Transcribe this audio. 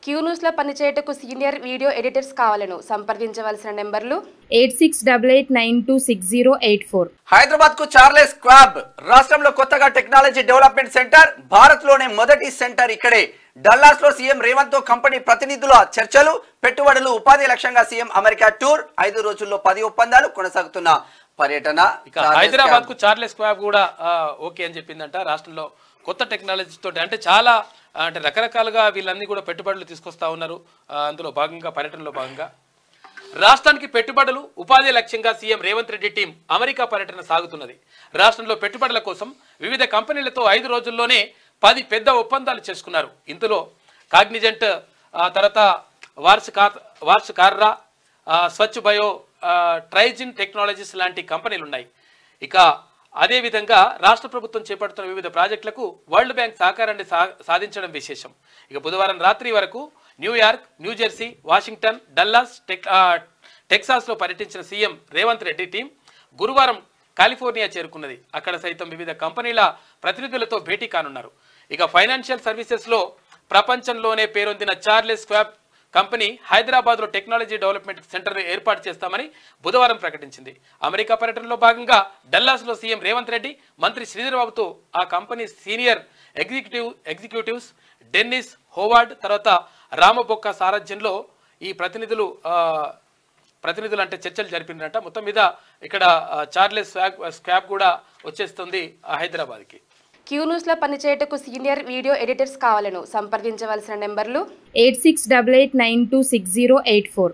Q news లో పనిచేయటకు senior video editors కావాలను సంప్రదించవలసిన నెంబర్లు 8688926084. హైదరాబాద్ కు చార్లెస్ క్వాబ్ రాష్ట్రంలో కొత్తగా టెక్నాలజీ డెవలప్మెంట్ సెంటర్, భారత్ లోనే మొదటి సెంటర్ ఇక్కడే. డల్లాస్ లో సీఎం రేవంత్ తో కంపెనీ ప్రతినిధుల చర్చలు, పెట్టుబడులు, ఉపాధి లక్ష్యంగా సీఎం అమెరికా టూర్, 5 రోజుల్లో 10 ఒప్పందాలు, కొనసాగుతున్న పర్యటన. హైదరాబాద్ కు చార్లెస్ క్వాబ్ కూడా ఓకే అని చెప్పిందంట. రాష్ట్రంలో కొత్త టెక్నాలజీ తోటి అంటే చాలా అంటే రకరకాలుగా వీళ్ళన్నీ కూడా పెట్టుబడులు తీసుకొస్తా ఉన్నారు. అందులో భాగంగా పర్యటనలో భాగంగా రాష్ట్రానికి పెట్టుబడులు, ఉపాధి లక్ష్యంగా CM Revanth Reddy team America పర్యటన సాగుతున్నది. రాష్ట్రంలో పెట్టుబడుల కోసం వివిధ కంపెనీలతో 5 రోజుల్లోనే 10 పెద్ద ఒప్పందాలు చేసుకున్నారు. ఇందులో కాగ్నిజెంట్, తర్వాత వార్స్ కార్రా, స్వచ్ఛ బయో, ట్రైజిన్ టెక్నాలజీస్ లాంటి కంపెనీలు ఉన్నాయి. ఇక అదేవిధంగా రాష్ట్ర ప్రభుత్వం చేపడుతున్న వివిధ ప్రాజెక్టులకు వరల్డ్ బ్యాంక్ సహకారాన్ని సాధించడం విశేషం. ఇక బుధవారం రాత్రి వరకు న్యూయార్క్, న్యూజెర్సీ, వాషింగ్టన్, డల్లాస్, టెక్సాస్లో పర్యటించిన సీఎం రేవంత్ రెడ్డి టీం గురువారం కాలిఫోర్నియా చేరుకున్నది. అక్కడ సైతం వివిధ కంపెనీల ప్రతినిధులతో భేటీ కానున్నారు. ఇక ఫైనాన్షియల్ సర్వీసెస్లో ప్రపంచంలోనే పేరొందిన చార్లెస్ క్వాబ్ కంపెనీ హైదరాబాద్లో టెక్నాలజీ డెవలప్మెంట్ సెంటర్ ఏర్పాటు చేస్తామని బుధవారం ప్రకటించింది. అమెరికా పర్యటనలో భాగంగా డల్లాస్లో సీఎం రేవంత్ రెడ్డి మంత్రి శ్రీధర్ బాబుతో ఆ company senior executives Dennis Howard, తర్వాత రామబొక్క సారథ్యంలో ఈ ప్రతినిధులు అంటే చర్చలు జరిపినారంట. మొత్తం మీద ఇక్కడ చార్లెస్ క్వాబ్ కూడా వచ్చేస్తుంది హైదరాబాద్కి. క్యూ న్యూస్ లో పనిచేయటకు సీనియర్ వీడియో ఎడిటర్స్ కావాలను సంప్రదించవలసిన నెంబర్లు 8688926084.